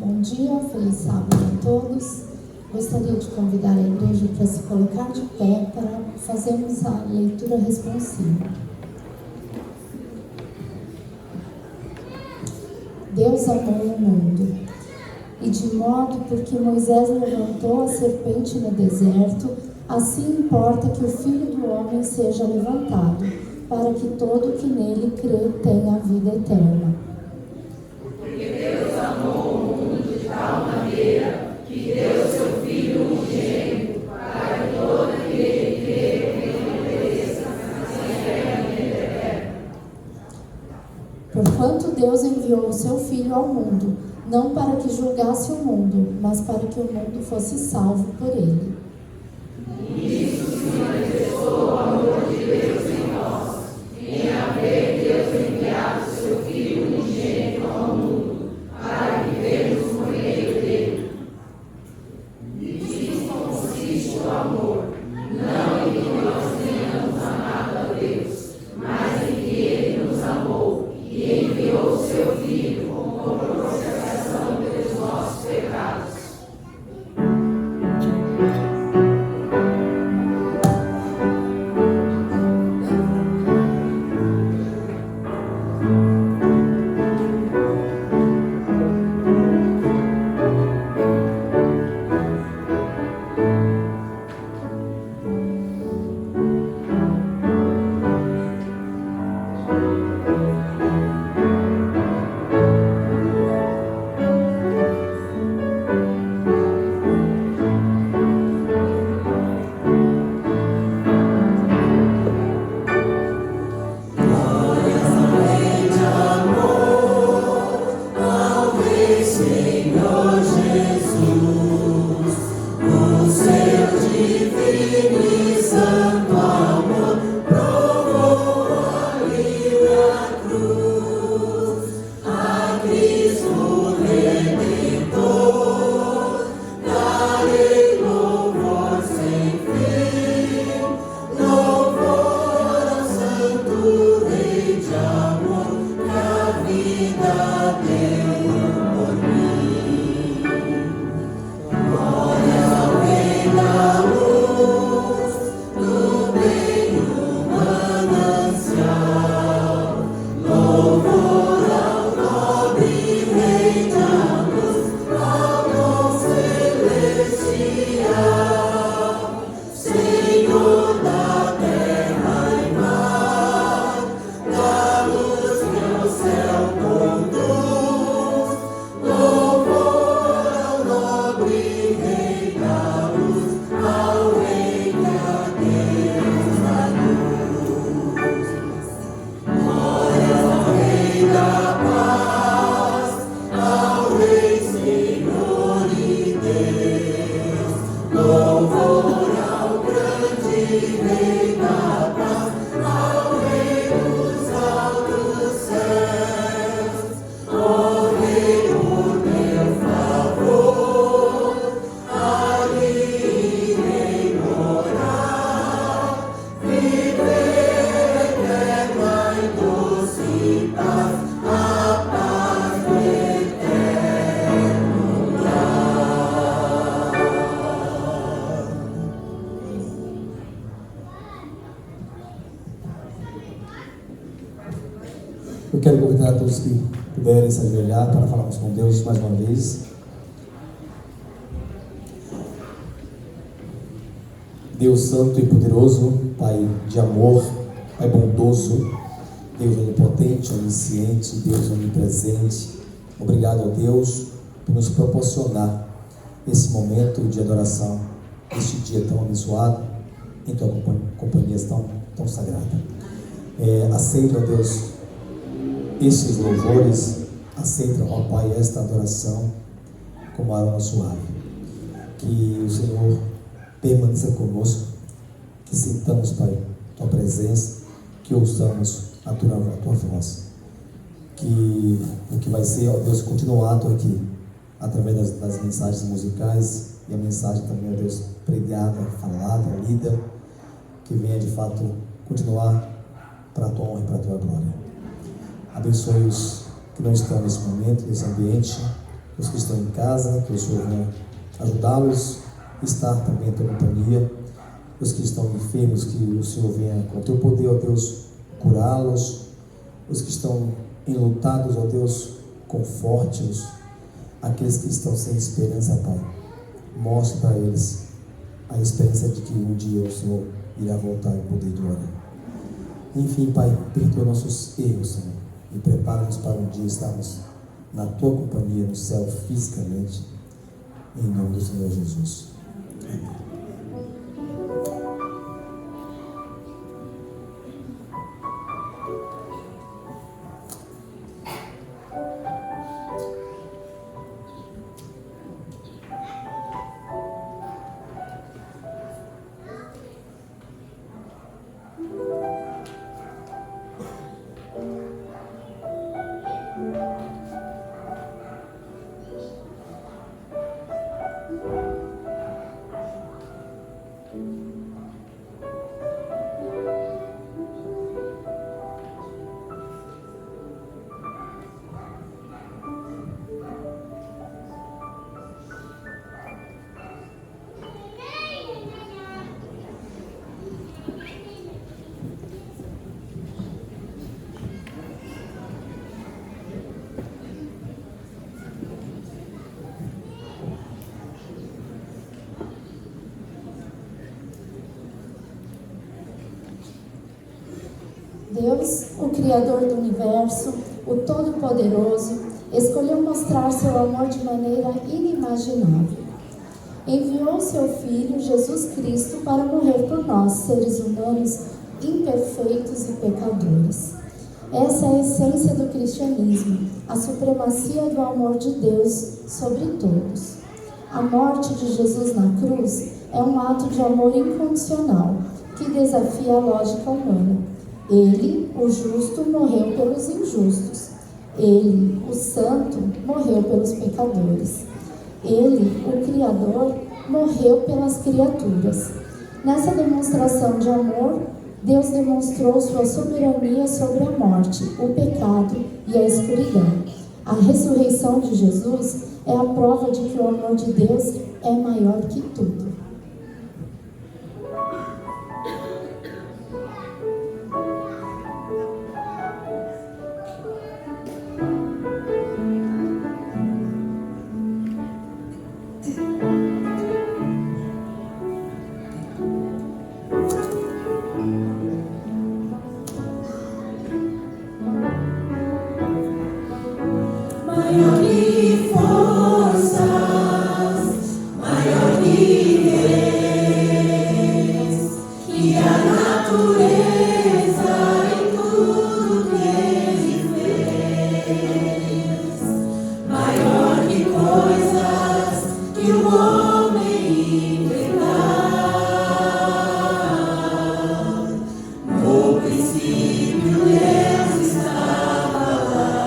Bom dia, feliz sábado a todos. Gostaria de convidar a igreja para se colocar de pé para fazermos a leitura responsiva. Deus amou o mundo, e de modo porque Moisés levantou a serpente no deserto, assim importa que o Filho do Homem seja levantado, para que todo que nele crê tenha a vida eterna. Porque Deus amou o mundo de tal maneira que deu seu Filho unigênito, para que todo aquele que crê não pereça, mas tenha a vida eterna. Porquanto Deus enviou o seu Filho ao mundo, não para que julgasse o mundo, mas para que o mundo fosse salvo por ele. Nisso se manifestou o amor de Deus em nós, em haver Deus enviado seu Filho unigênito ao mundo, para vivermos por meio dele. Nisso consiste o amor, não em que nós tenhamos amado a Deus, mas em que ele nos amou e enviou seu Filho como propiciação pelos nossos pecados. Eu quero convidar a todos que puderem se ajoelhar para falarmos com Deus mais uma vez. Deus Santo e Poderoso, Pai de amor, Pai bondoso, Deus onipotente, onisciente, Deus onipresente. Obrigado a Deus por nos proporcionar esse momento de adoração, este dia tão abençoado, em tua companhia tão sagrada. Aceita, ó Deus, esses louvores, aceita, ó Pai, esta adoração como aroma suave. Que o Senhor permaneça conosco, que sintamos, Pai, tua presença, que ouçamos a tua voz. Que o que vai ser, ó Deus, continuado aqui, através das mensagens musicais e a mensagem também, ó Deus, pregada, falada, lida, que venha de fato continuar para a tua honra e para a tua glória. Abençoe os que não estão nesse momento, nesse ambiente, os que estão em casa, que o Senhor venha ajudá-los, estar também em tua companhia, os que estão enfermos, que o Senhor venha com o teu poder, ó Deus, curá-los, os que estão enlutados, ó Deus, conforte-os, aqueles que estão sem esperança, Pai, mostre para eles a esperança de que um dia o Senhor irá voltar em poder de glória. Enfim, Pai, perdoa nossos erros, Senhor, e prepara-nos para um dia estarmos na tua companhia no céu fisicamente, em nome do Senhor Jesus. Amém. Deus, o Criador do Universo, o Todo-Poderoso, escolheu mostrar seu amor de maneira inimaginável. Enviou seu Filho, Jesus Cristo, para morrer por nós, seres humanos imperfeitos e pecadores. Essa é a essência do cristianismo, a supremacia do amor de Deus sobre todos. A morte de Jesus na cruz é um ato de amor incondicional, que desafia a lógica humana. Ele, o justo, morreu pelos injustos. Ele, o santo, morreu pelos pecadores. Ele, o Criador, morreu pelas criaturas. Nessa demonstração de amor, Deus demonstrou sua soberania sobre a morte, o pecado e a escuridão. A ressurreição de Jesus é a prova de que o amor de Deus é maior que tudo. Maior que forças, maior que reis, que a natureza em tudo que ele fez. Maior que coisas que o homem inventar. No princípio Deus estava lá.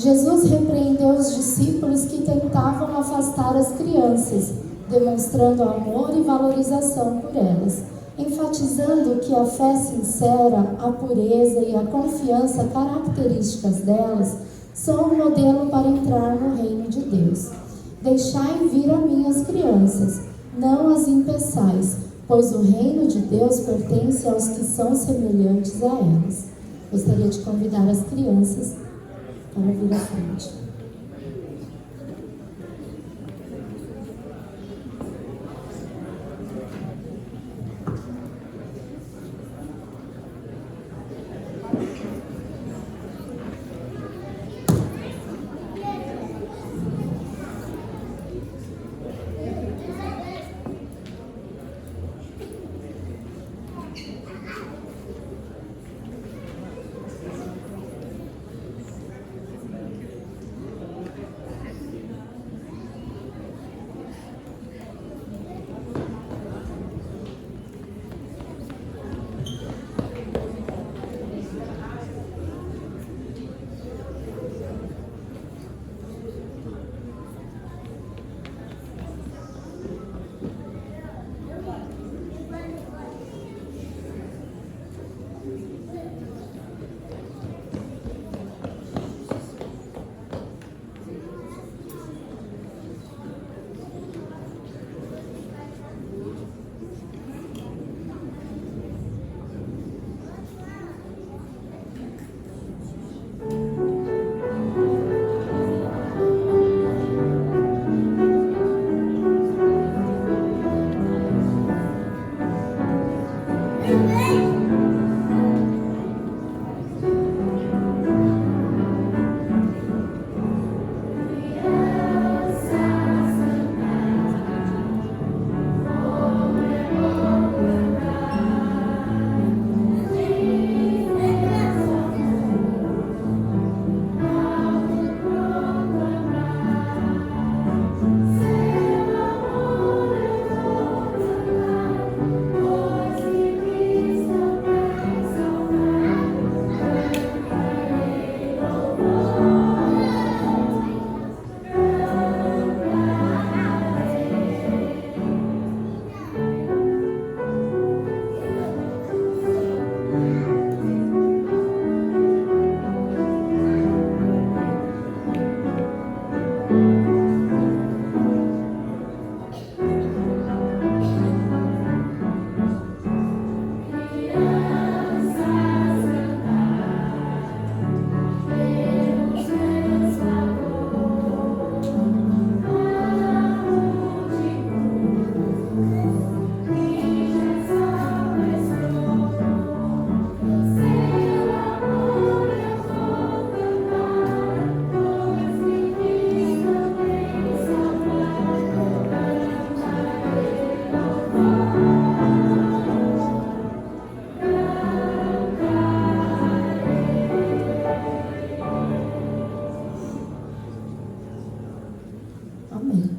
Jesus repreendeu os discípulos que tentavam afastar as crianças, demonstrando amor e valorização por elas, enfatizando que a fé sincera, a pureza e a confiança características delas são um modelo para entrar no reino de Deus. Deixai vir a mim as crianças, não as impeçais, pois o reino de Deus pertence aos que são semelhantes a elas. Gostaria de convidar as crianças para vir à frente.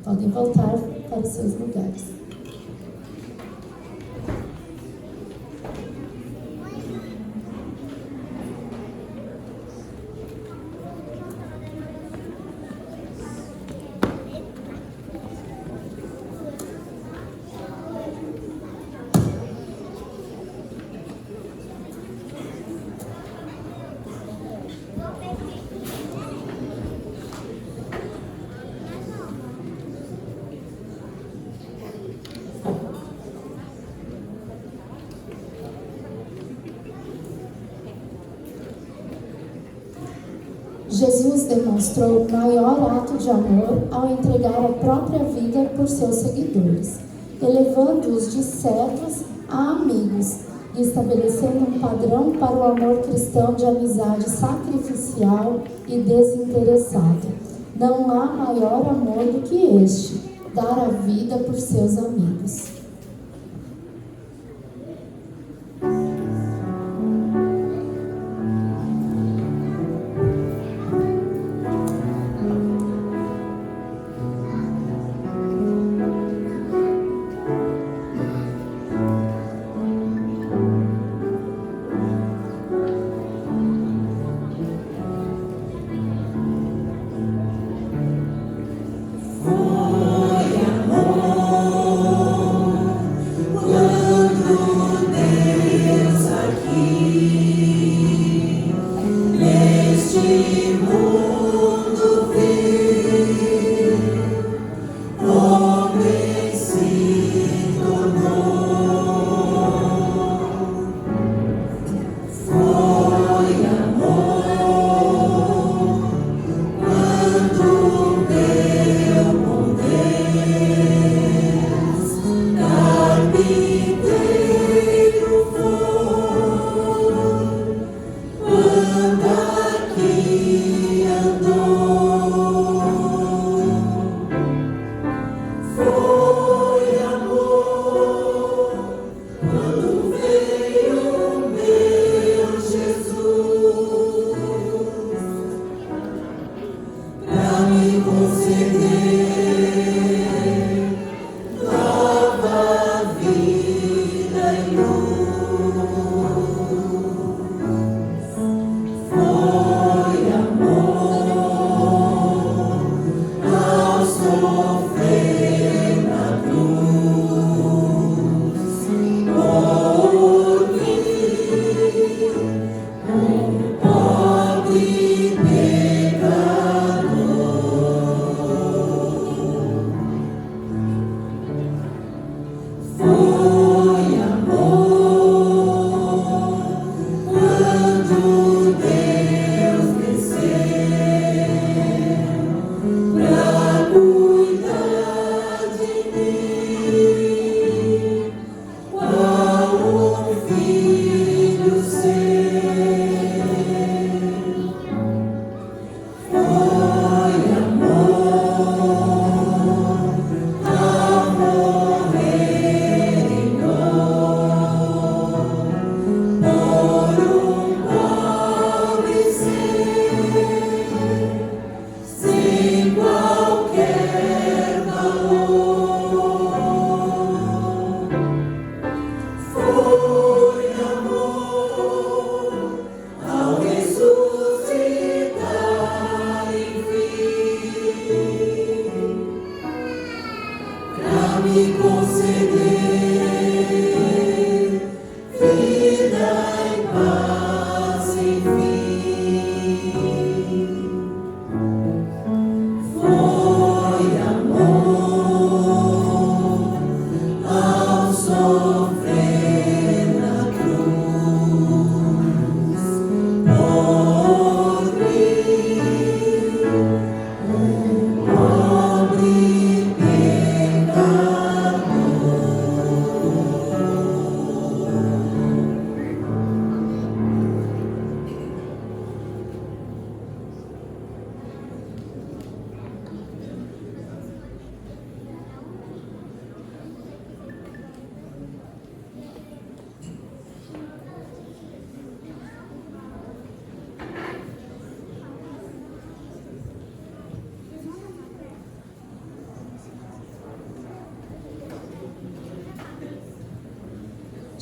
Podem voltar para os seus lugares. Jesus demonstrou o maior ato de amor ao entregar a própria vida por seus seguidores, elevando-os de servos a amigos e estabelecendo um padrão para o amor cristão de amizade sacrificial e desinteressada. Não há maior amor do que este, dar a vida por seus amigos.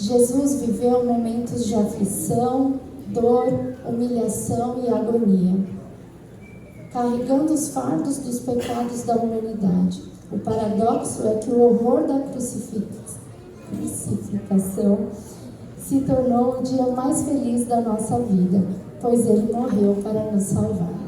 Jesus viveu momentos de aflição, dor, humilhação e agonia, carregando os fardos dos pecados da humanidade. O paradoxo é que o horror da crucificação se tornou o dia mais feliz da nossa vida, pois ele morreu para nos salvar.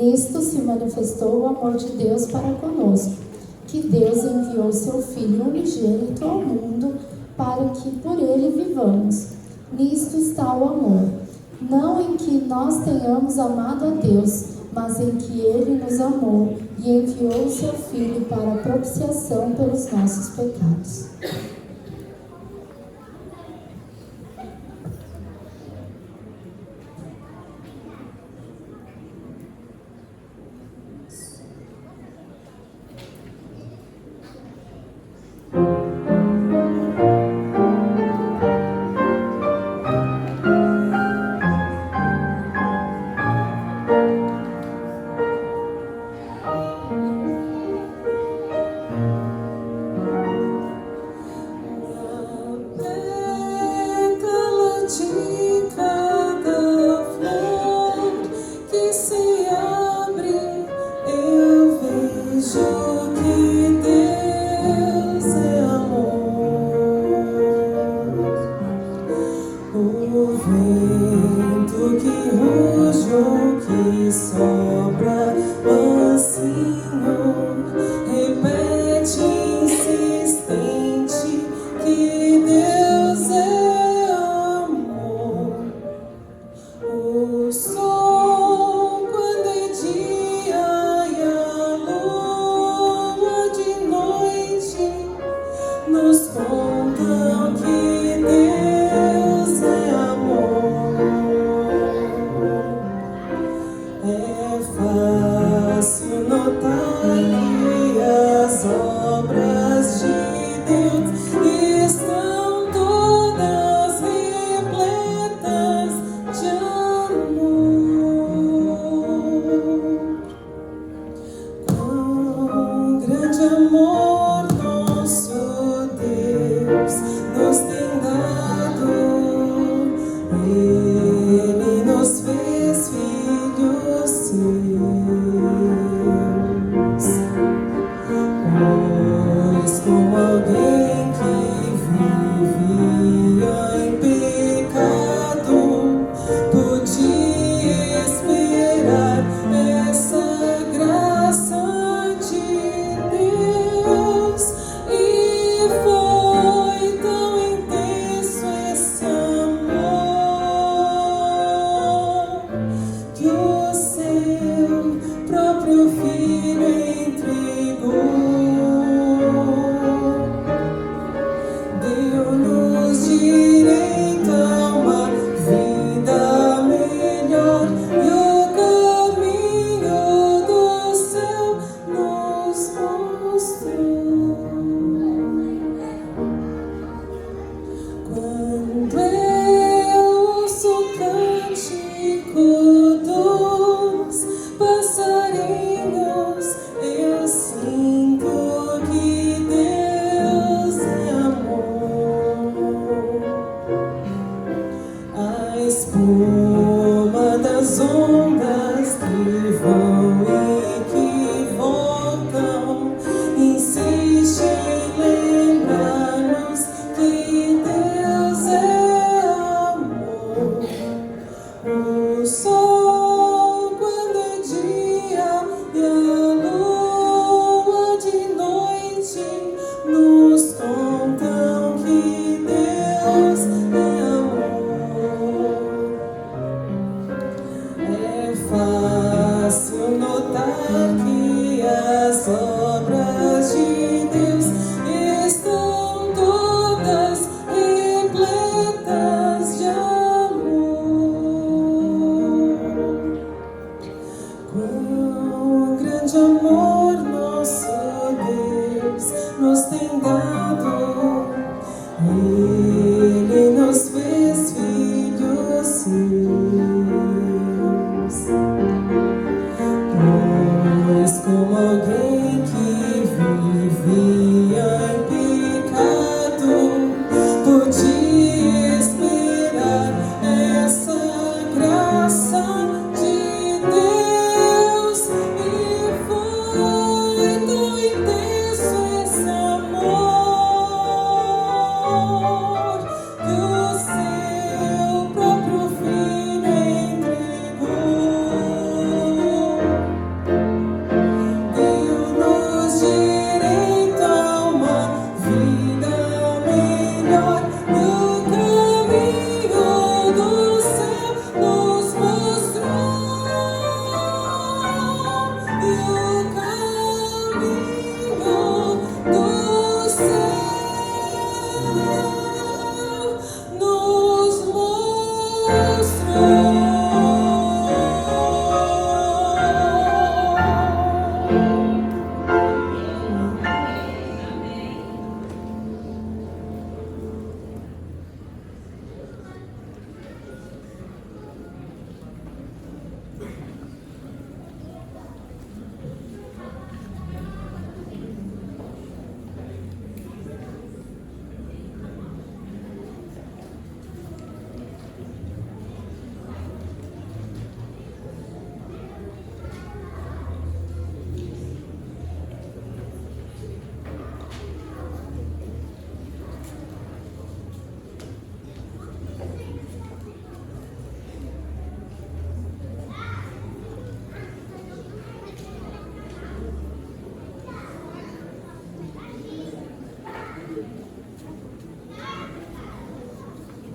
Nisto se manifestou o amor de Deus para conosco, que Deus enviou seu Filho unigênito ao mundo para que por ele vivamos. Nisto está o amor, não em que nós tenhamos amado a Deus, mas em que ele nos amou e enviou seu Filho para a propiciação pelos nossos pecados. Essa graça de Deus.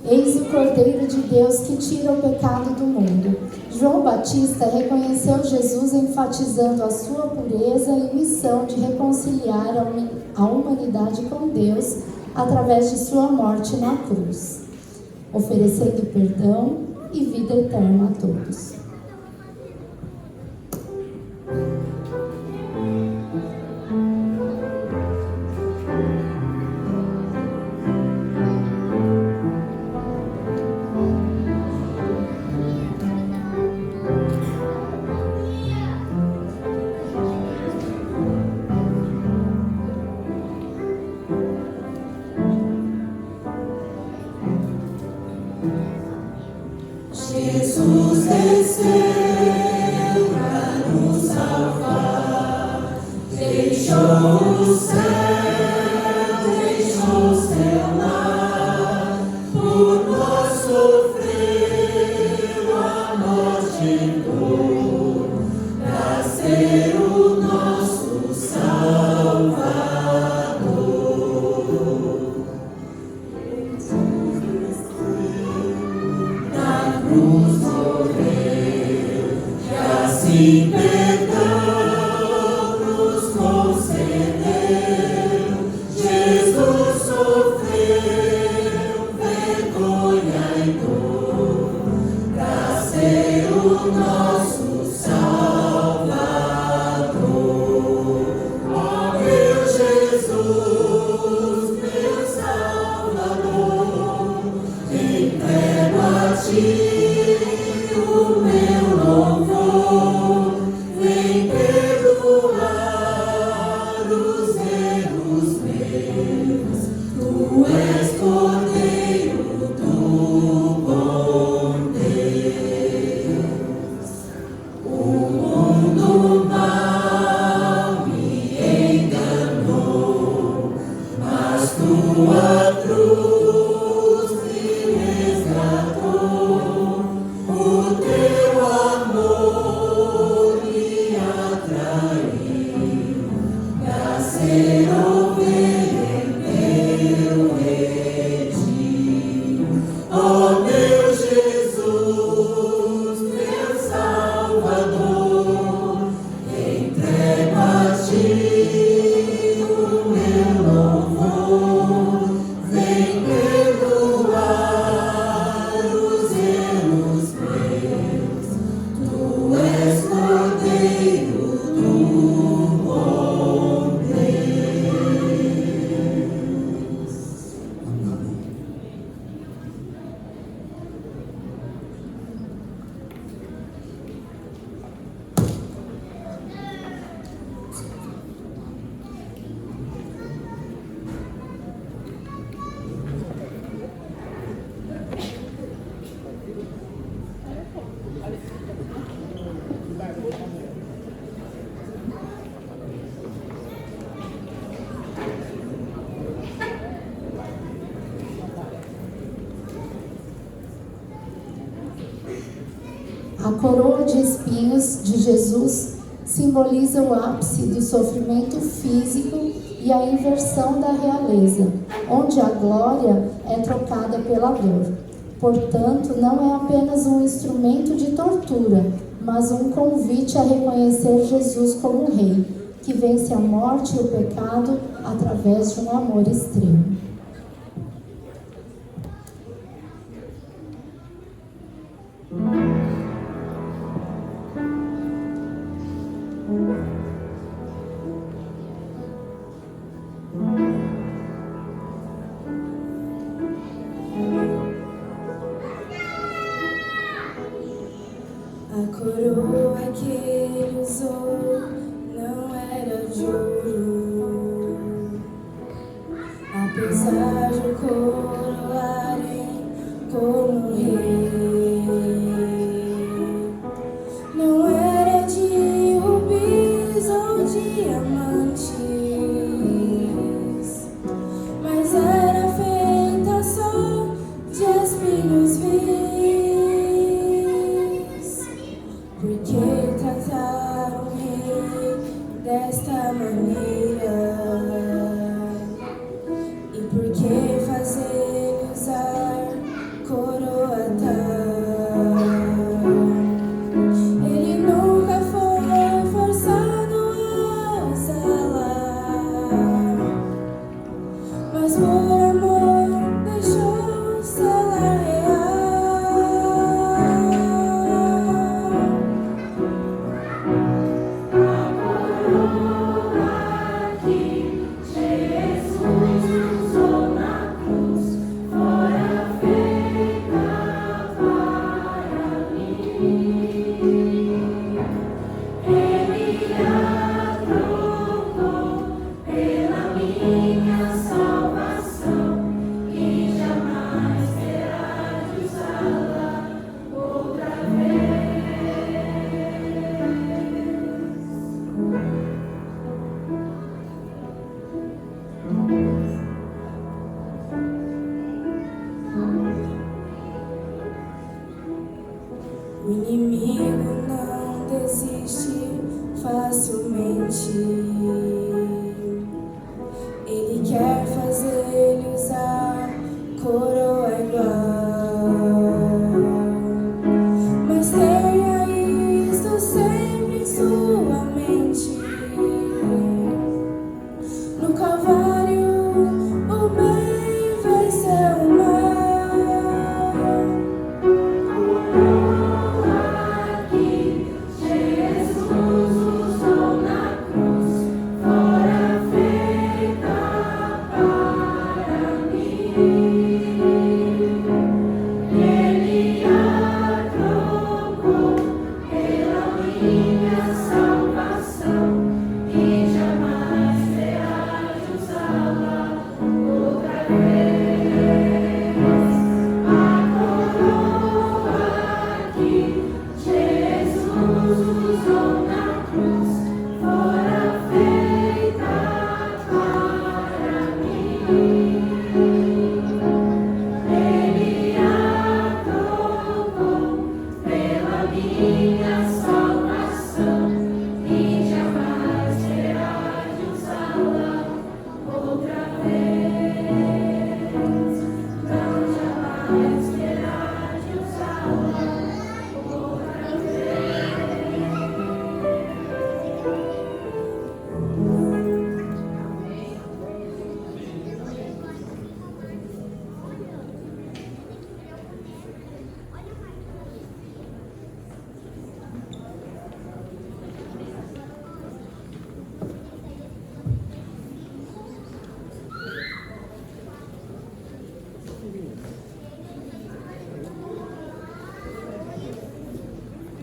Eis o Cordeiro de Deus que tira o pecado do mundo. João Batista reconheceu Jesus enfatizando a sua pureza e missão de reconciliar a humanidade com Deus através de sua morte na cruz, oferecendo perdão e vida eterna a todos. Jesus desceu para nos salvar, deixou o céu, deixou seu lar, por nós sofreu a morte e dor, para ser o nosso Salvador. Na cruz morreu, e assim perdão nos concedeu. Jesus sofreu vergonha e dor, para ser o nosso Salvador. Ó meu Jesus, meu Salvador, entrego a ti o meu louvor, vem perdoar os erros meus. Tu és Cordeiro do bom Deus. O mundo mal me enganou, mas tua cruz me resgatou. O teu amor me atraiu, pra ser ovelha em teu redil. Ó meu Jesus, meu Salvador, entrego a ti o meu louvor, vem perdoar os erros meus. Tu és Cordeiro do bom Deus. A coroa de espinhos de Jesus simboliza o ápice do sofrimento físico e a inversão da realeza, onde a glória é trocada pela dor. Portanto, não é apenas um instrumento de tortura, mas um convite a reconhecer Jesus como Rei, que vence a morte e o pecado através de um amor extremo. A coroa que ele usou não era de ouro, apesar de o coroarem como rei. Não era de rubis ou diamantes, mas era feita só de espinhos vis. Porque tratar o rei desta maneira? E por que fazer usar coroa tal? Ele nunca foi forçado a usá-la, mas por amor deixou-se ela real. O inimigo não desiste facilmente. Ele quer fazer ele usar coroa igual, mas tenha isso sempre em sua mente. No Calvário o bem venceu o mal.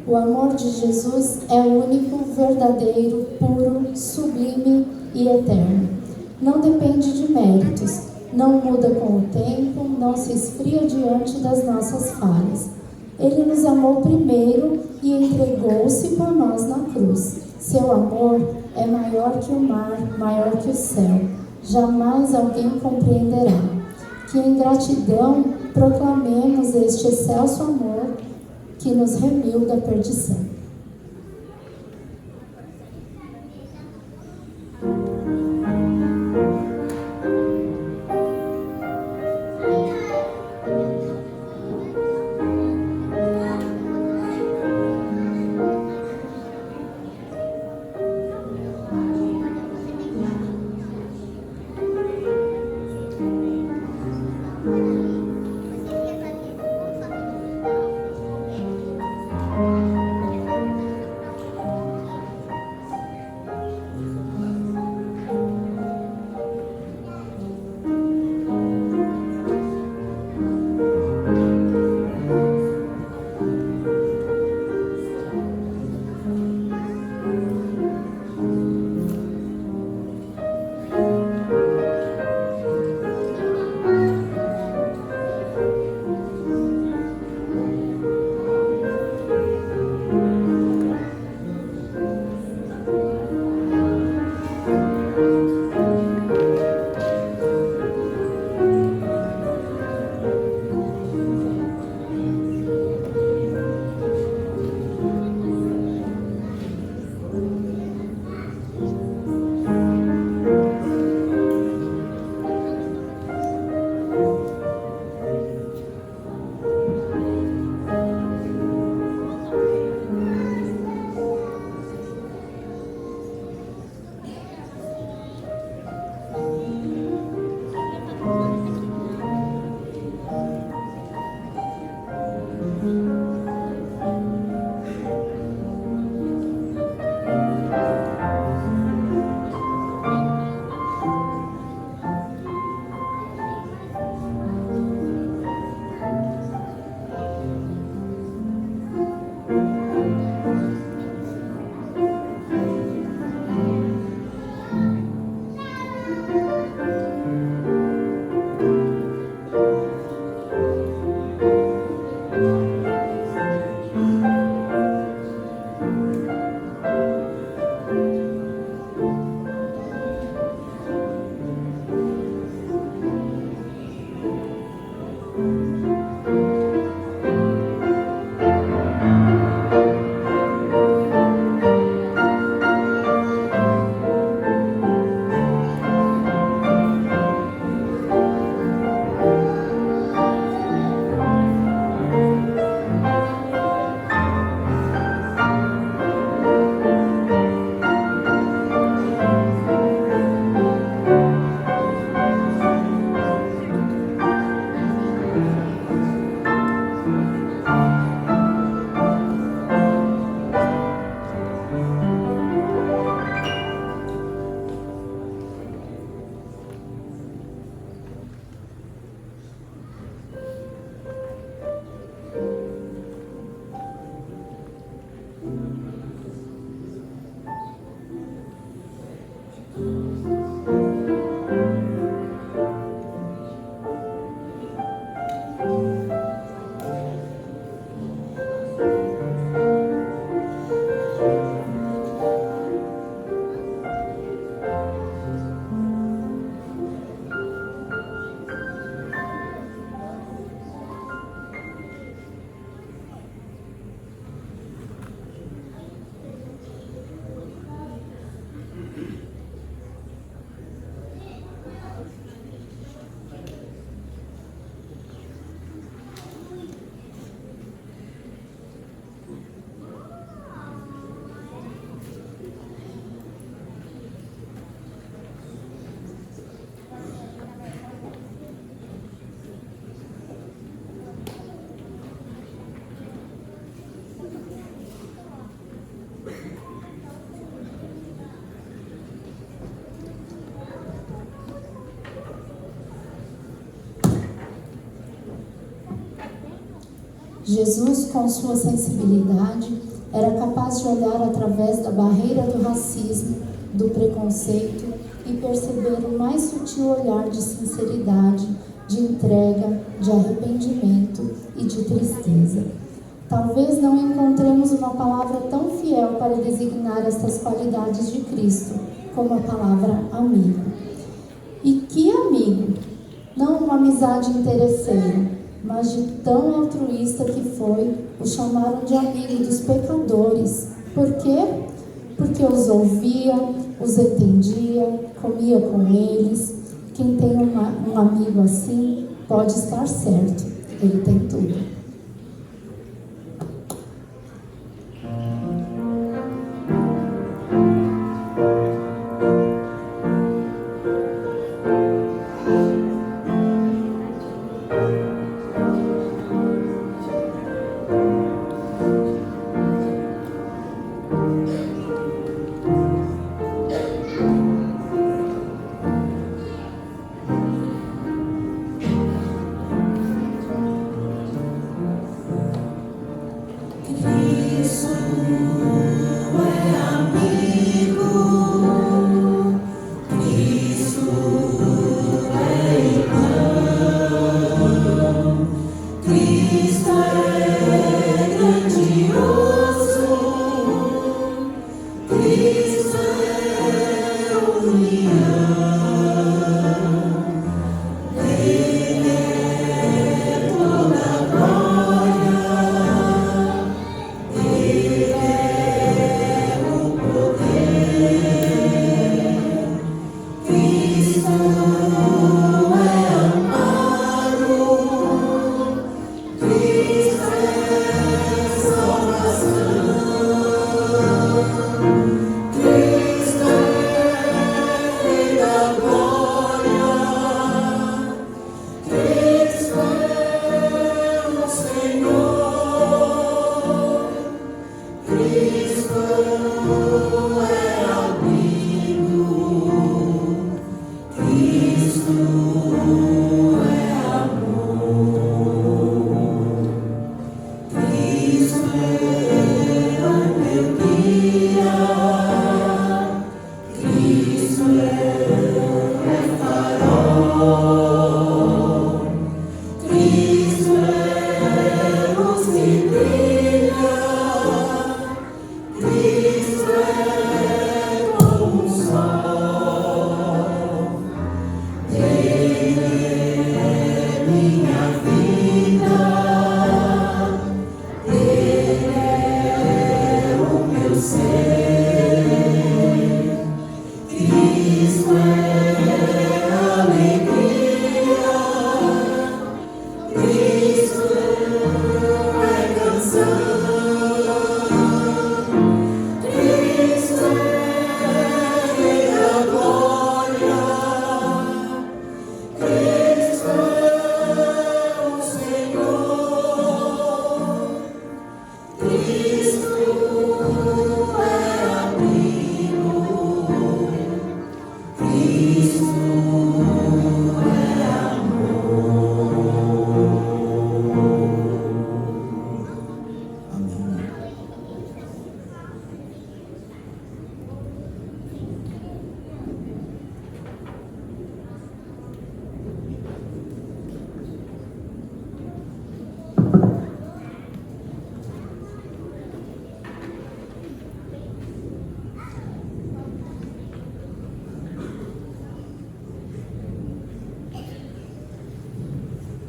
O amor de Jesus é único, verdadeiro, puro, sublime e eterno. Não depende de méritos, não muda com o tempo, não se esfria diante das nossas falhas. Ele nos amou primeiro e entregou-se por nós na cruz. Seu amor é maior que o mar, maior que o céu. Jamais alguém compreenderá. Que em gratidão proclamemos este excelso amor que nos remiu da perdição. Jesus, com sua sensibilidade, era capaz de olhar através da barreira do racismo, do preconceito e perceber o mais sutil olhar de sinceridade, de entrega, de arrependimento e de tristeza. Talvez não encontremos uma palavra tão fiel para designar estas qualidades de Cristo como a palavra amigo. E que amigo? Não uma amizade interesseira, mas de tão altruísta que foi, o chamaram de amigo dos pecadores. Por quê? Porque os ouvia, os entendia, comia com eles. Quem tem um amigo assim pode estar certo, ele tem tudo.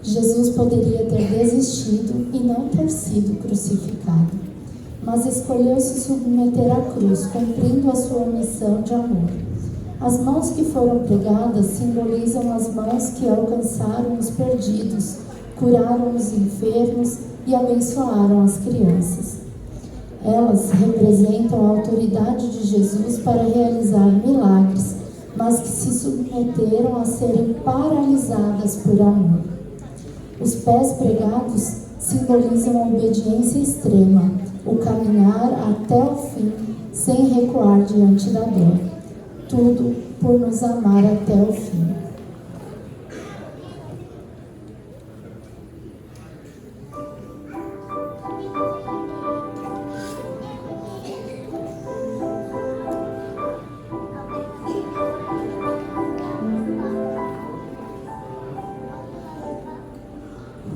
Jesus poderia ter desistido e não ter sido crucificado, mas escolheu se submeter à cruz, cumprindo a sua missão de amor. As mãos que foram pregadas simbolizam as mãos que alcançaram os perdidos, curaram os enfermos e abençoaram as crianças. Elas representam a autoridade de Jesus para realizar milagres, mas que se submeteram a serem paralisadas por amor. Os pés pregados simbolizam a obediência extrema, o caminhar até o fim, sem recuar diante da dor. Tudo por nos amar até o fim.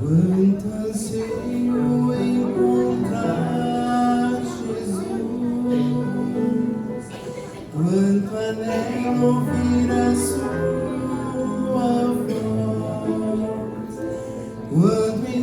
Quanto anseio encontrar Jesus, quanto anelo ouvir a sua voz, quanto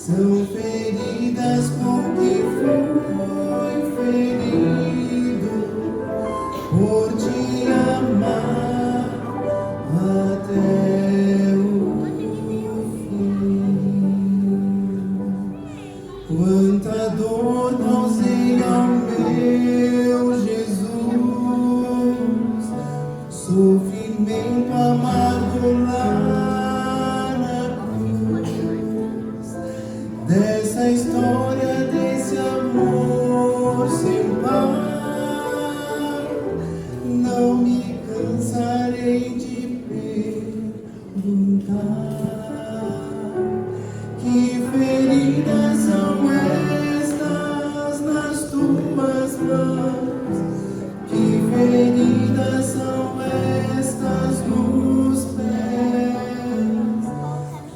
São feridas com que fui ferido por te amar até o fim. Quanta dor causei ao meu Jesus, sofrimento amargo lá na cruz, dessa história, desse amor sem par, não me cansarei de perguntar: que feridas são estas nas tuas mãos? Que feridas são estas nos pés?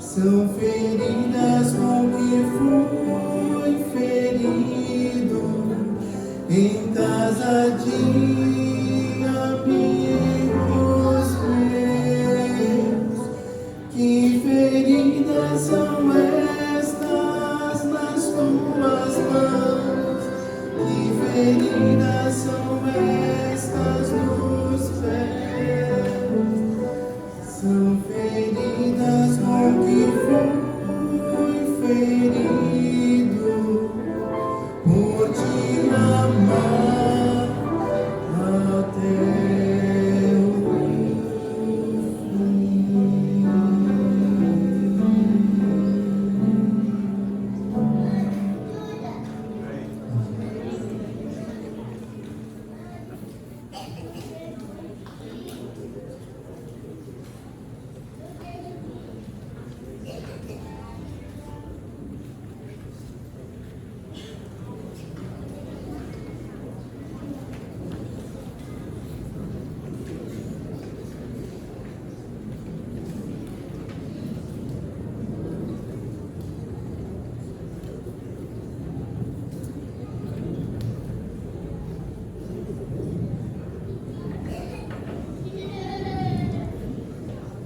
São feridas com que fui ferido em casa de amigos meus. Que feridas são estas nas tuas mãos? Que feridas são estas nos pés? São feridas com que fui ferido por te amar até o fim.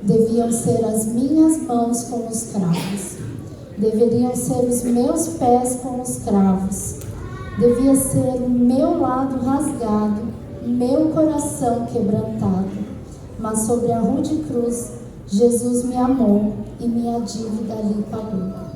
Deviam ser as minhas mãos com os cravos, deveriam ser os meus pés com os cravos, devia ser o meu lado rasgado, meu coração quebrantado. Mas sobre a rude cruz, Jesus me amou e minha dívida lhe pagou.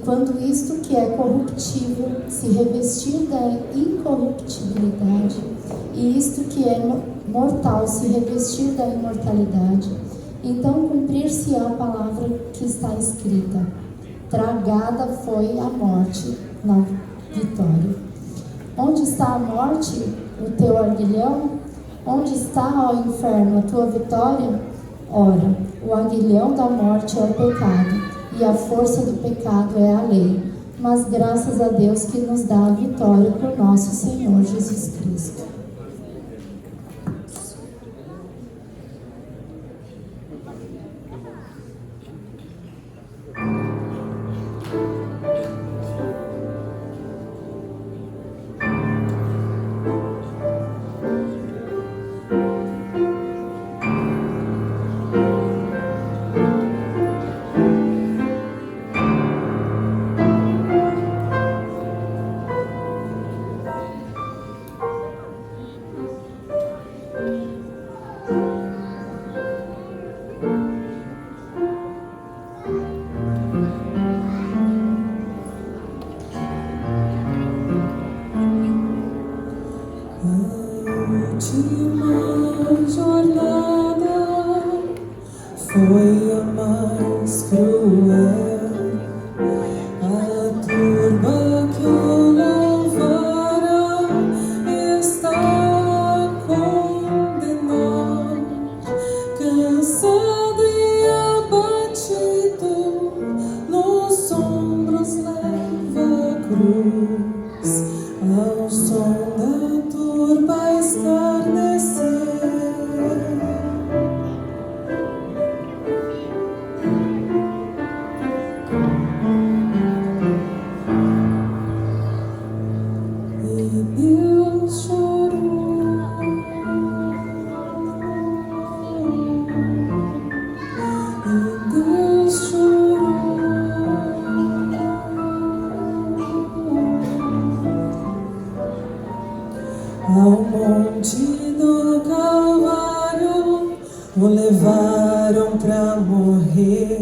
Quando isto que é corruptível se revestir da incorruptibilidade, e isto que é mortal se revestir da imortalidade, então cumprir-se-á a palavra que está escrita: tragada foi a morte na vitória. Onde está a morte, o teu aguilhão? Onde está, ó inferno, a tua vitória? Ora, o aguilhão da morte é o pecado, e a força do pecado é a lei, mas graças a Deus que nos dá a vitória por nosso Senhor Jesus Cristo. última jornada foi a mais cruel. A turba que o louvara está condenada, cansado e abatido, nos ombros leva a cruz, ao som da turba escarnecer. E Deus chorou, e Deus chorou. Ao monte do Calvário o levaram pra morrer.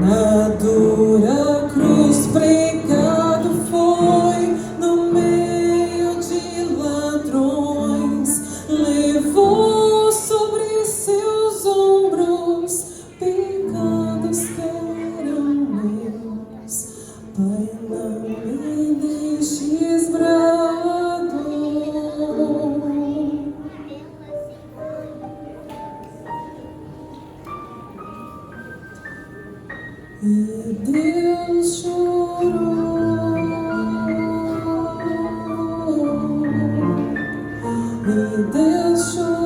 Na dura cruz pregado foi Pai, não me deixes brado. E Deus chorou. E Deus chorou.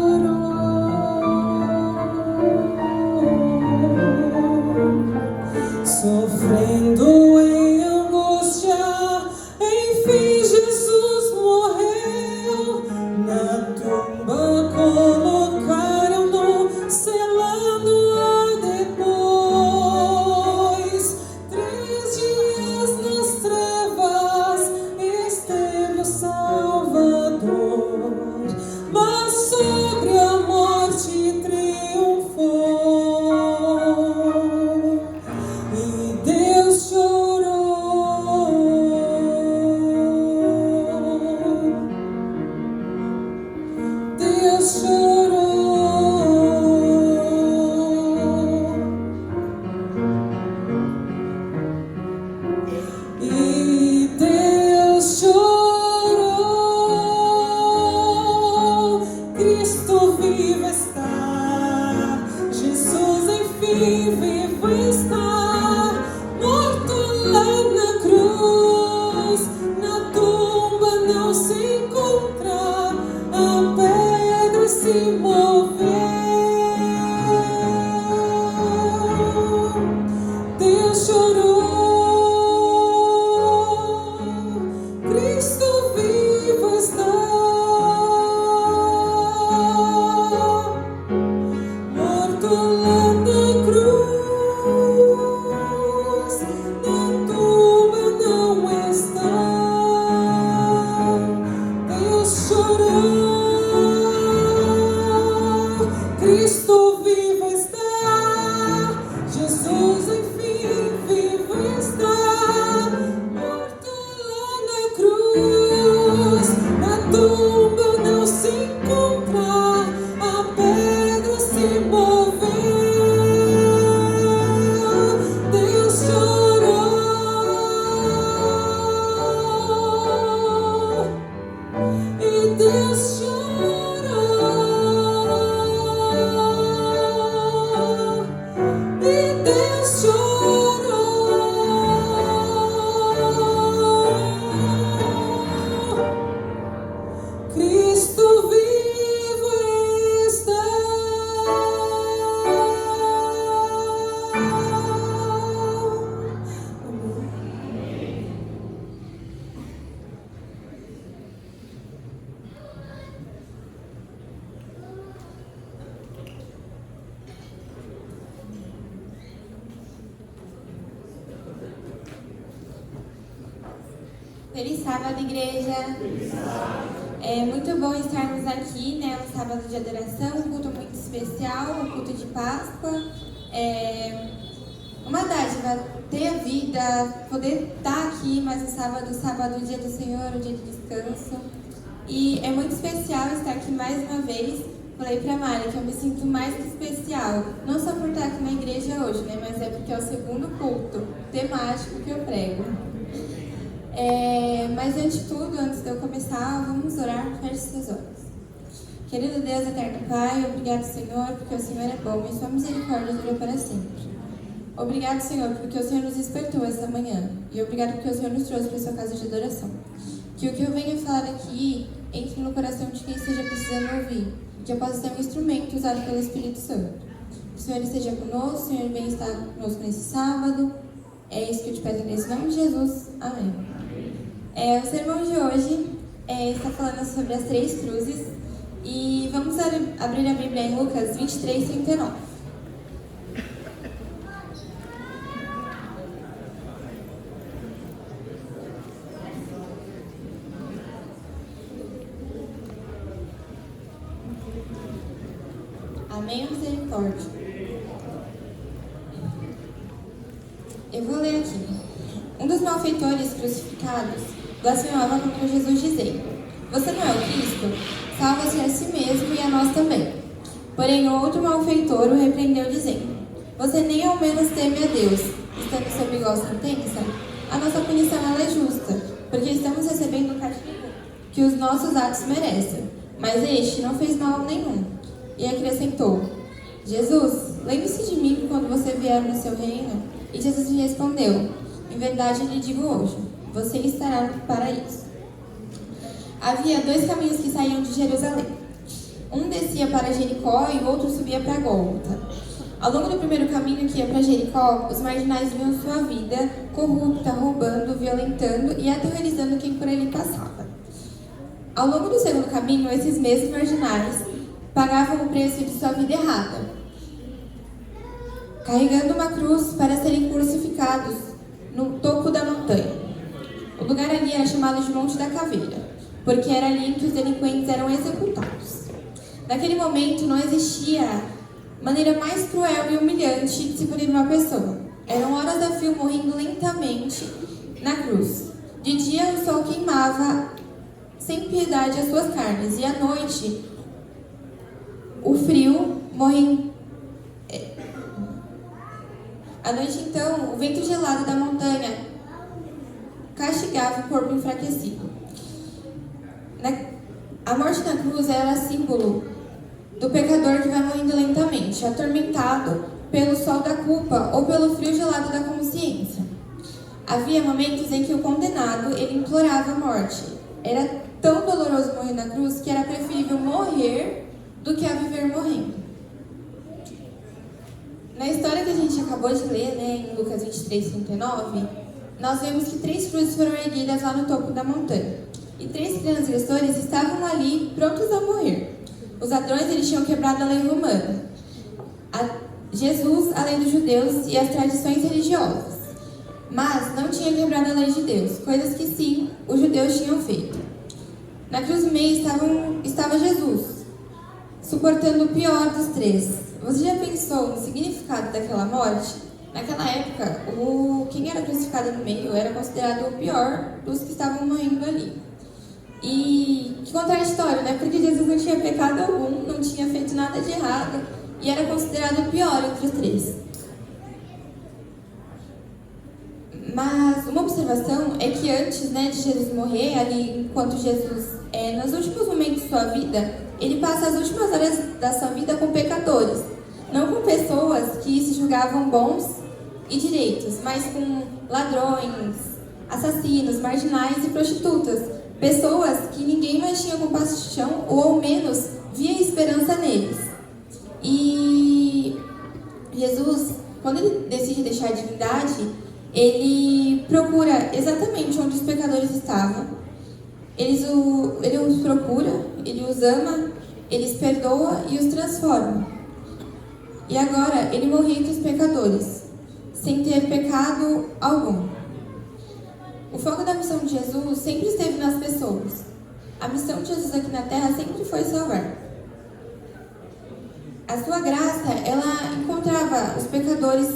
Sofrendo em angústia, enfim Jesus morreu. Na tumba colocaram-no, selando-a depois. 3 dias nas trevas esteve o Salvador, mas sobre a morte triunfou. E Deus chorou. Deus chorou. E Deus chorou. Cristo vivo está, Jesus enfim vivo está, morto lá na cruz, na tumba não se encontra, a pedra se moveu. Deus chorou. Cristo vivo está, morto lá na cruz, na tumba não está. Deus chorou. Cristo vivo está, Jesus enfim vivo está, morto lá na cruz, na tumba não se encontra, a pedra se moveu. Deus chorou. E Deus chorou. E Deus chorou. Cristo vivo está. Feliz sábado, igreja! É muito bom estarmos aqui, né? Um sábado de adoração, um culto muito especial, um culto de Páscoa. Uma dádiva ter a vida, poder estar aqui mais um sábado, o dia do Senhor, o dia de descanso. E é muito especial estar aqui mais uma vez. Falei pra Mari que eu me sinto mais que especial, não só por estar aqui na igreja hoje, né? Mas é porque é o segundo culto temático que eu prego. Mas antes de tudo, antes de eu começar, vamos orar. Feche seus olhos. Querido Deus, eterno Pai, obrigado, Senhor, porque o Senhor é bom e sua misericórdia dura para sempre. Obrigado, Senhor, porque o Senhor nos despertou essa manhã. E obrigado porque o Senhor nos trouxe para sua casa de adoração. Que o que eu venho falar aqui entre no coração de quem esteja precisando ouvir. Que eu possa ser um instrumento usado pelo Espírito Santo. Que o Senhor esteja conosco, o Senhor venha estar conosco nesse sábado. É isso que eu te peço nesse nome de Jesus. Amém. O sermão de hoje está falando sobre as 3 cruzes. E vamos abrir a Bíblia em Lucas 23, 39. Amém, misericórdia. Eu vou ler aqui. Um dos malfeitores crucificados blasfemava contra Jesus, dizendo: Você não é o Cristo? Salva-se a si mesmo e a nós também. Porém, o outro malfeitor o repreendeu, dizendo: Você nem ao menos teme a Deus, estando sob igual sentença? a nossa punição ela é justa, porque estamos recebendo o castigo que os nossos atos merecem. Mas este não fez mal nenhum. E acrescentou: Jesus, lembre-se de mim quando você vier no seu reino. E Jesus lhe respondeu: em verdade lhe digo hoje, você estará no paraíso. Havia 2 caminhos que saíam de Jerusalém. Um descia para Jericó e o outro subia para Gólgota. Ao longo do primeiro caminho que ia para Jericó, os marginais viam sua vida corrupta, roubando, violentando e aterrorizando quem por ali passava. Ao longo do segundo caminho, esses mesmos marginais pagavam o preço de sua vida errada, carregando uma cruz para serem crucificados no topo da montanha. O lugar ali era chamado de Monte da Caveira, porque era ali que os delinquentes eram executados. Naquele momento não existia maneira mais cruel e humilhante de se punir uma pessoa. Eram horas a fio morrendo lentamente na cruz. De dia o sol queimava sem piedade as suas carnes, e à noite o frio morrendo. À noite então o vento gelado da montanha castigava o corpo enfraquecido. A morte na cruz era símbolo do pecador que vai morrendo lentamente, atormentado pelo sol da culpa ou pelo frio gelado da consciência. Havia momentos em que o condenado ele implorava a morte. Era tão doloroso morrer na cruz que era preferível morrer do que a viver morrendo. Na história que a gente acabou de ler, em Lucas 23:39, nós vemos que 3 cruzes foram erguidas lá no topo da montanha. E 3 transgressores estavam ali prontos a morrer. Os ladrões eles tinham quebrado a lei romana, Jesus, a lei dos judeus e as tradições religiosas. Mas não tinha quebrado a lei de Deus, coisas que sim, os judeus tinham feito. Na cruz do meio estava Jesus, suportando o pior dos 3. Você já pensou no significado daquela morte? Naquela época, quem era crucificado no meio era considerado o pior dos que estavam morrendo ali. E que contraditório, né? Porque Jesus não tinha pecado algum, não tinha feito nada de errado e era considerado o pior entre os 3. Mas uma observação é que antes de Jesus morrer, ali enquanto Jesus nos últimos momentos de sua vida, ele passa as últimas horas da sua vida com pecadores, não com pessoas que se julgavam bons e direitos, mas com ladrões, assassinos, marginais e prostitutas. Pessoas que ninguém mais tinha compaixão ou ao menos via esperança neles. E Jesus, quando ele decide deixar a divindade, ele procura exatamente onde os pecadores estavam. Ele os procura, ele os ama, ele os perdoa e os transforma. E agora ele morre entre os pecadores, sem ter pecado algum. O foco da missão de Jesus sempre esteve nas pessoas. A missão de Jesus aqui na Terra sempre foi salvar. A sua graça, ela encontrava os pecadores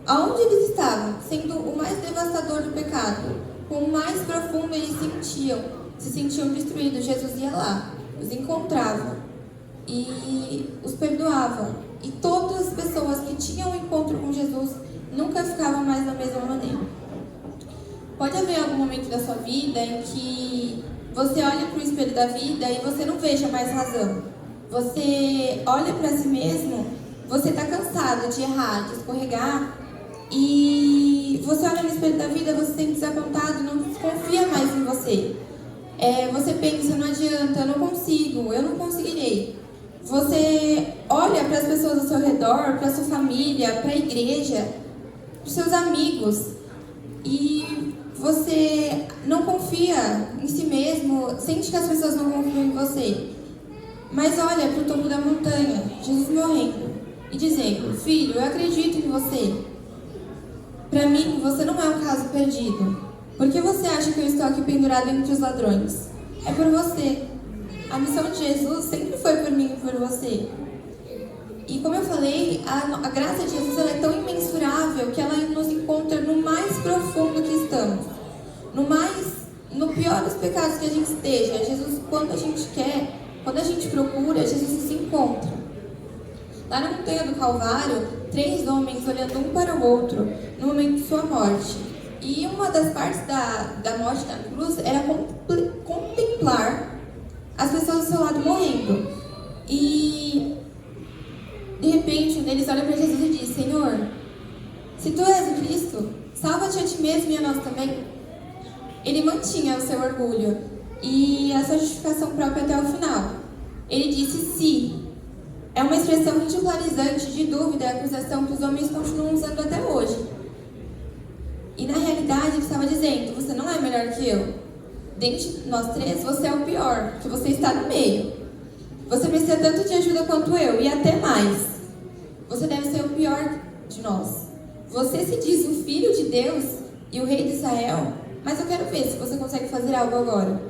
aonde eles estavam, sendo o mais devastador do pecado. Com o mais profundo eles se sentiam destruídos. Jesus ia lá, os encontrava e os perdoava. E todas as pessoas que tinham um encontro com Jesus nunca ficavam mais da mesma maneira. Pode haver algum momento da sua vida em que você olha para o espelho da vida e você não veja mais razão. Você olha para si mesmo, você está cansado de errar, de escorregar, e você olha no espelho da vida, você se sente desapontado, não confia mais em você. Você pensa, não adianta, eu não consigo, eu não conseguirei. Você olha para as pessoas ao seu redor, para a sua família, para a igreja, para os seus amigos, e você não confia em si mesmo, sente que as pessoas não confiam em você. Mas olha para o topo da montanha, Jesus morrendo e dizendo: filho, eu acredito em você. Para mim, você não é um caso perdido. Por que você acha que eu estou aqui pendurado entre os ladrões? É por você. A missão de Jesus sempre foi por mim e por você. E como eu falei, a graça de Jesus ela é tão imensurável que ela nos encontra no mais profundo que estamos. No pior dos pecados que a gente esteja. Jesus, quando a gente quer, quando a gente procura, Jesus se encontra. Lá na montanha do Calvário, 3 homens olhando um para o outro no momento de sua morte. E uma das partes da morte na cruz era contemplar as pessoas do seu lado morrendo. E, de repente, um deles olha para Jesus e diz: Senhor, se tu és o Cristo, salva-te a ti mesmo e a nós também. Ele mantinha o seu orgulho e a sua justificação própria até o final. Ele disse "se". É uma expressão ridicularizante de dúvida e acusação que os homens continuam usando até hoje. E na realidade ele estava dizendo: você não é melhor que eu. Dentre nós três, você é o pior, porque você está no meio. Você precisa tanto de ajuda quanto eu, e até mais. Você deve ser o pior de nós. Você se diz o Filho de Deus e o Rei de Israel, mas eu quero ver se você consegue fazer algo agora.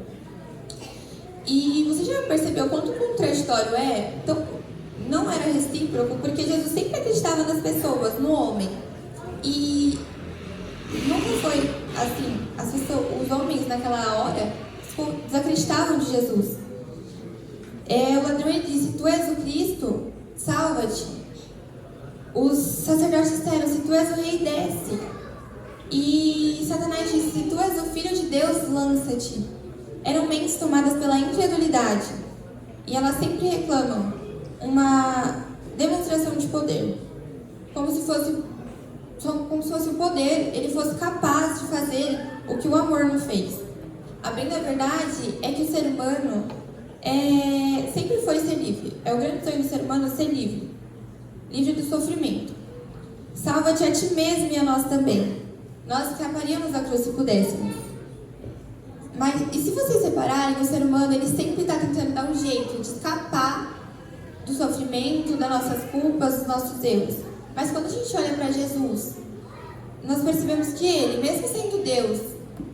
E você já percebeu quanto contraditório é? Então, não era recíproco, porque Jesus sempre acreditava nas pessoas, no homem. E nunca foi assim. Os homens naquela hora desacreditavam de Jesus. O ladrão ele disse: tu és o Cristo, salva-te. Os sacerdotes disseram: se tu és o rei, desce. E Satanás disse: se tu és o Filho de Deus, lança-te. Eram mentes tomadas pela incredulidade. E elas sempre reclamam uma demonstração de poder. Como se fosse o poder, ele fosse capaz de fazer o que o amor não fez. A bem da verdade é que o ser humano sempre foi ser livre. É o grande sonho do ser humano ser livre. Livre do sofrimento. Salva-te a ti mesmo e a nós também. Nós escaparíamos da cruz se pudéssemos. Mas, e se vocês separarem, o ser humano ele sempre está tentando dar um jeito de escapar do sofrimento, das nossas culpas, dos nossos erros. Mas quando a gente olha para Jesus, nós percebemos que ele, mesmo sendo Deus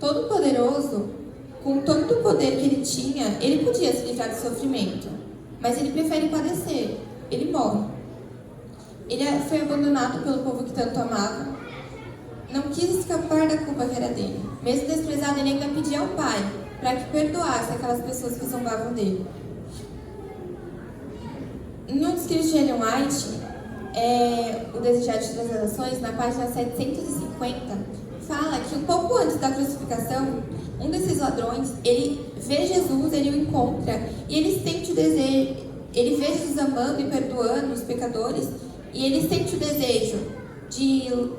todo-poderoso, com todo o poder que ele tinha, ele podia se livrar do sofrimento. Mas ele prefere padecer. Ele morre. Ele foi abandonado pelo povo que tanto amava. Não quis escapar da culpa que era dele. Mesmo desprezado, ele ainda pedia ao Pai para que perdoasse aquelas pessoas que zombavam dele. Em um escrito de Ellen White, O Desejado de Translações, na página 750, fala que um pouco antes da crucificação, um desses ladrões, ele vê Jesus, ele o encontra, e ele sente o desejo, ele vê Jesus amando e perdoando os pecadores, e ele sente o desejo de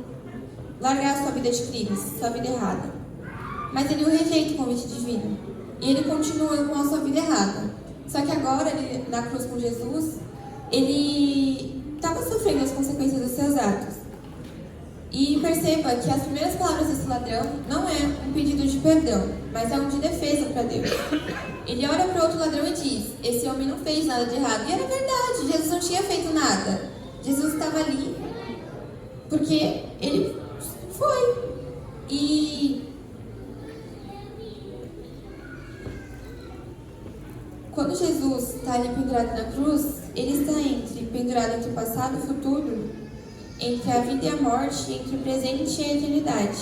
largar a sua vida de crimes, sua vida errada. Mas ele o rejeita o convite divino, e ele continua com a sua vida errada. Só que agora, ele, na cruz com Jesus, ele estava sofrendo as consequências dos seus atos. E perceba que as primeiras palavras desse ladrão não é um pedido de perdão, mas é um de defesa para Deus. Ele olha para outro ladrão e diz: esse homem não fez nada de errado. E era verdade, Jesus não tinha feito nada. Jesus estava ali porque ele foi. E quando Jesus está ali pendurado na cruz, ele está pendurado entre o passado e o futuro, entre a vida e a morte, entre o presente e a eternidade.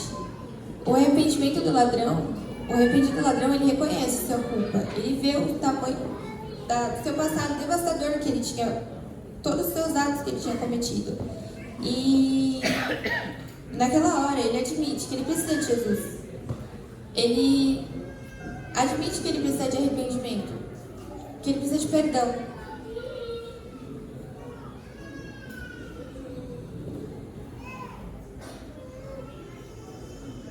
O arrependimento do ladrão, ele reconhece sua culpa. Ele vê o tamanho do seu passado devastador que ele tinha, todos os seus atos que ele tinha cometido. E naquela hora ele admite que ele precisa de Jesus. Ele admite que ele precisa de arrependimento, que ele precisa de perdão.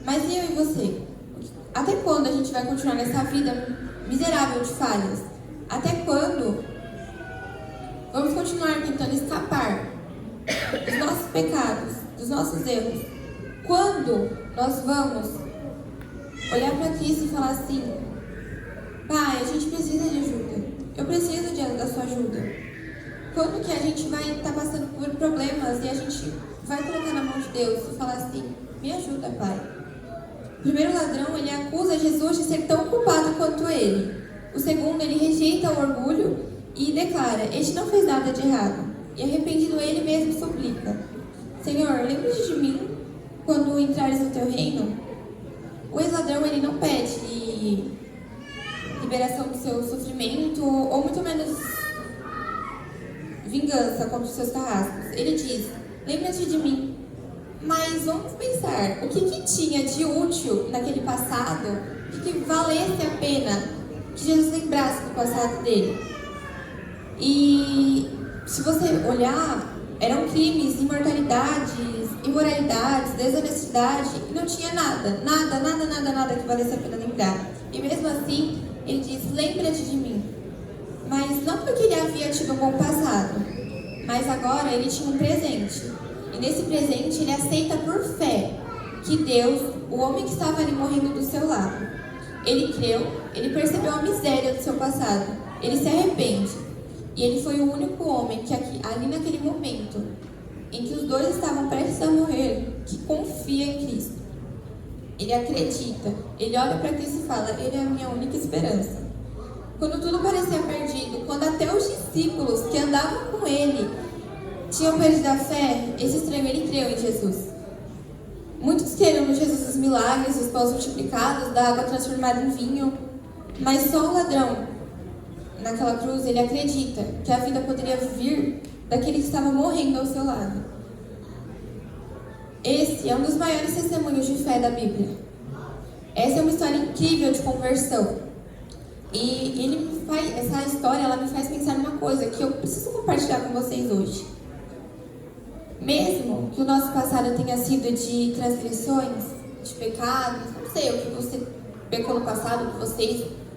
Mas e eu e você? Até quando a gente vai continuar nessa vida miserável de falhas? Até quando vamos continuar tentando escapar dos nossos pecados, dos nossos erros? Quando nós vamos olhar para Cristo e falar assim: Pai, a gente precisa de ajuda. Eu preciso da sua ajuda. Quando que a gente vai estar passando por problemas e a gente vai colocar na mão de Deus e falar assim: me ajuda, Pai. O primeiro ladrão, ele acusa Jesus de ser tão culpado quanto ele. O segundo, ele rejeita o orgulho e declara: este não fez nada de errado. E arrependido, ele mesmo suplica: Senhor, lembra-te de mim quando entrares no teu reino. O ex-ladrão, ele não pede liberação do seu sofrimento, ou muito menos vingança contra os seus carrascos. Ele diz: lembra-te de mim Mas vamos pensar, o que tinha de útil naquele passado que valesse a pena que Jesus lembrasse do passado dele? E se você olhar, eram crimes, imoralidades, desonestidade, e não tinha nada que valesse a pena lembrar. E mesmo assim, ele diz, lembra-te de mim. Mas não porque ele havia tido um bom passado, mas agora ele tinha um presente. E nesse presente ele aceita por fé que Deus, o homem que estava ali morrendo do seu lado, ele creu, ele percebeu a miséria do seu passado, ele se arrepende. E ele foi o único homem que ali naquele momento, em que os dois estavam prestes a morrer, que confia em Cristo. Ele acredita, ele olha para Cristo e fala, ele é a minha única esperança. Quando tudo parecia perdido, quando até os discípulos que andavam com ele tinham perdido a fé, esse estranho, ele creu em Jesus. Muitos creram no Jesus dos milagres, dos pães multiplicados, da água transformada em vinho, mas só o ladrão, naquela cruz, ele acredita que a vida poderia vir daquele que estava morrendo ao seu lado. Esse é um dos maiores testemunhos de fé da Bíblia. Essa é uma história incrível de conversão. E essa história ela me faz pensar numa coisa que eu preciso compartilhar com vocês hoje. Mesmo que o nosso passado tenha sido de transgressões, de pecados, não sei o que você pecou no passado, o que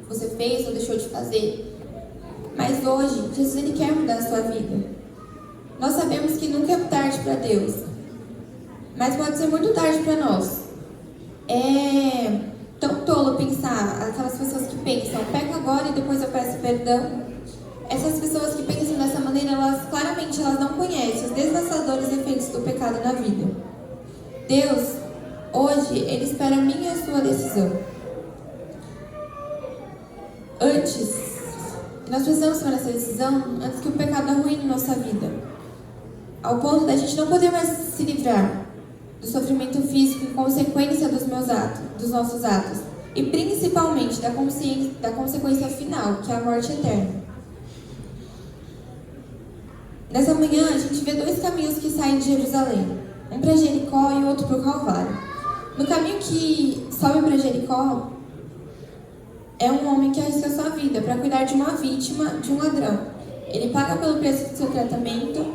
você fez ou deixou de fazer. Mas hoje, Jesus ele quer mudar a sua vida. Nós sabemos que nunca é tarde para Deus, mas pode ser muito tarde para nós. É tão tolo pensar, aquelas pessoas que pensam, peco agora e depois eu peço perdão. Essas pessoas que pensam dessa maneira, claramente não conhecem os devastadores efeitos do pecado na vida. Deus, hoje, ele espera a minha e a sua decisão. Nós precisamos tomar essa decisão antes que o pecado arruine nossa vida, ao ponto da gente não poder mais se livrar do sofrimento físico em consequência dos nossos atos, e principalmente da consequência final, que é a morte eterna. Nessa manhã, a gente vê dois caminhos que saem de Jerusalém, um para Jericó e outro para o Calvário. No caminho que sobe para Jericó, é um homem que arrisca sua vida para cuidar de uma vítima, de um ladrão. Ele paga pelo preço do seu tratamento,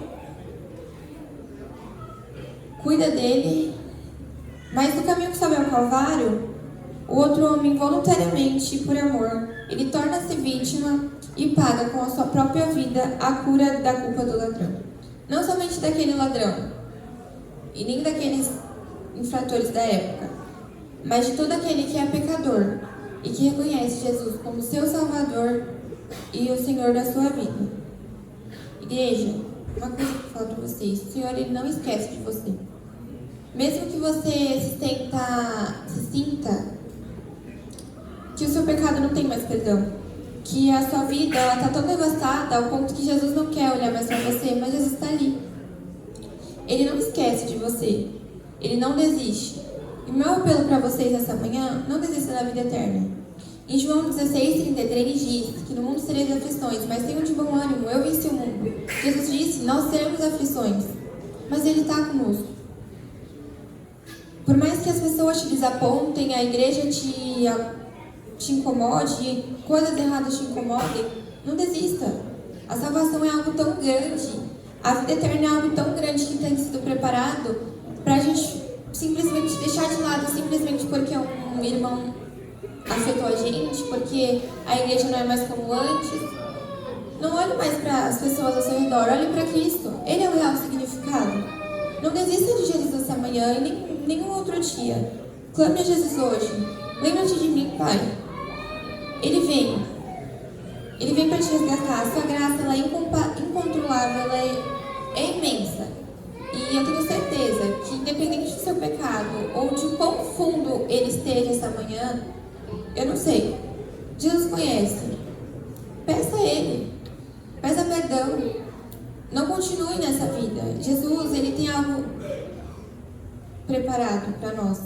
cuida dele, mas no caminho que sobe ao Calvário, o outro homem voluntariamente, por amor, ele torna-se vítima e paga com a sua própria vida a cura da culpa do ladrão. Não somente daquele ladrão, e nem daqueles infratores da época, mas de todo aquele que é pecador e que reconhece Jesus como seu Salvador e o Senhor da sua vida. Igreja, uma coisa que eu falo para vocês, o Senhor ele não esquece de você. Mesmo que você se sinta que o seu pecado não tem mais perdão, que a sua vida está tão devastada ao ponto que Jesus não quer olhar mais para você, mas Jesus está ali. Ele não esquece de você, ele não desiste. E meu apelo para vocês essa manhã, não desista da vida eterna. Em João 16:33 diz que no mundo tereis aflições, mas tenham de bom ânimo, eu venci o mundo. Jesus disse, nós teremos aflições, mas ele está conosco. Por mais que as pessoas te desapontem, a igreja te incomode, coisas erradas te incomodem, não desista. A salvação é algo tão grande, a vida eterna é algo tão grande que tem sido preparado para a gente simplesmente deixar de lado, simplesmente porque um irmão aceitou a gente, porque a igreja não é mais como antes. Não olhe mais para as pessoas ao seu redor, olhe para Cristo. Ele é o real significado. Não desista de Jesus essa manhã e nem nenhum outro dia. Clame a Jesus hoje. Lembra-te de mim, Pai. Ele vem para te resgatar. A sua graça ela é incontrolável, ela é imensa. E eu tenho certeza que, independente do seu pecado ou de quão fundo ele esteja essa manhã, eu não sei, Jesus conhece. Peça a Ele, peça perdão. Não continue nessa vida. Jesus, Ele tem algo preparado para nós.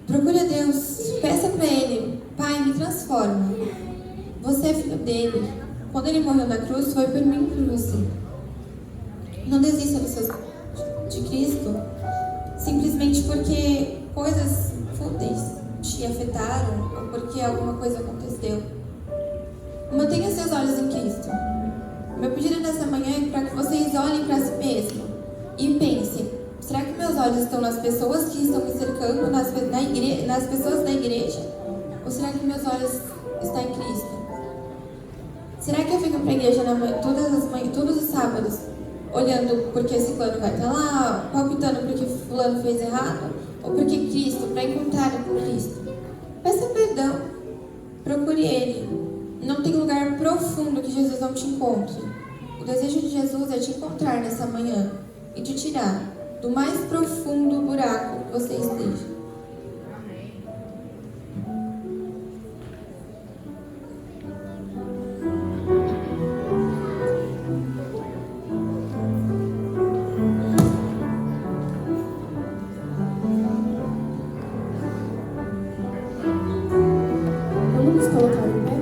Procure a Deus, peça para Ele, Pai, me transforma. Você é filho dele. Quando Ele morreu na cruz, foi por mim e por você. Não desista dos seus de Cristo simplesmente porque coisas fúteis te afetaram ou porque alguma coisa aconteceu. Mantenha seus olhos em Cristo. Meu pedido nessa manhã é para que vocês olhem para si mesmo e pensem: será que meus olhos estão nas pessoas que estão me cercando, nas pessoas da igreja? Ou será que meus olhos estão em Cristo? Será que eu fico para a igreja todos os sábados, olhando porque ciclano vai estar lá, palpitando porque fulano fez errado? Ou porque Cristo, para encontrar com Cristo? Peça perdão, procure Ele. Não tem lugar profundo que Jesus não te encontre. O desejo de Jesus é te encontrar nessa manhã e te tirar do mais profundo buraco que você esteja. Vamos colocar em pé?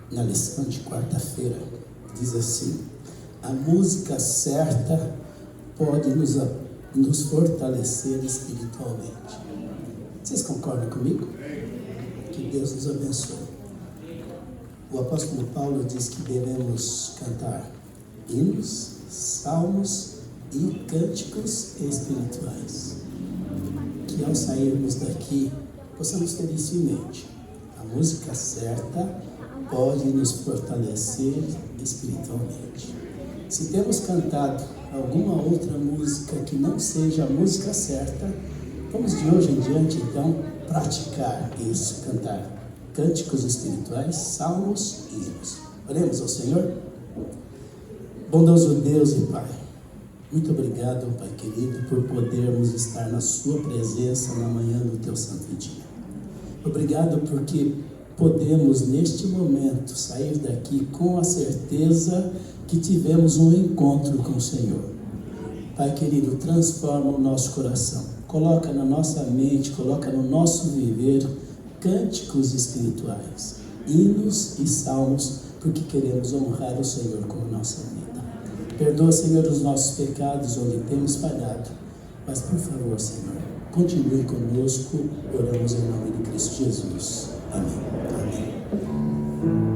Na lição de quarta-feira, diz assim: a música certa pode nos fortalecer espiritualmente. Vocês concordam comigo? Que Deus nos abençoe. O apóstolo Paulo diz que devemos cantar hinos, salmos e cânticos espirituais. Que ao sairmos daqui, possamos ter isso em mente. A música certa pode nos fortalecer espiritualmente. Se temos cantado alguma outra música que não seja a música certa, vamos de hoje em diante, então, praticar isso, cantar cânticos espirituais, salmos e hinos. Oremos ao Senhor. Bondoso Deus e Pai, muito obrigado, Pai querido, por podermos estar na Sua presença na manhã do Teu santo dia. Obrigado porque podemos, neste momento, sair daqui com a certeza que tivemos um encontro com o Senhor. Pai querido, transforma o nosso coração, coloca na nossa mente, coloca no nosso viver cânticos espirituais, hinos e salmos, porque queremos honrar o Senhor com a nossa vida. Perdoa, Senhor, os nossos pecados onde temos falhado, mas por favor, Senhor, continue conosco. Oramos em nome de Cristo Jesus. Amém. Amém.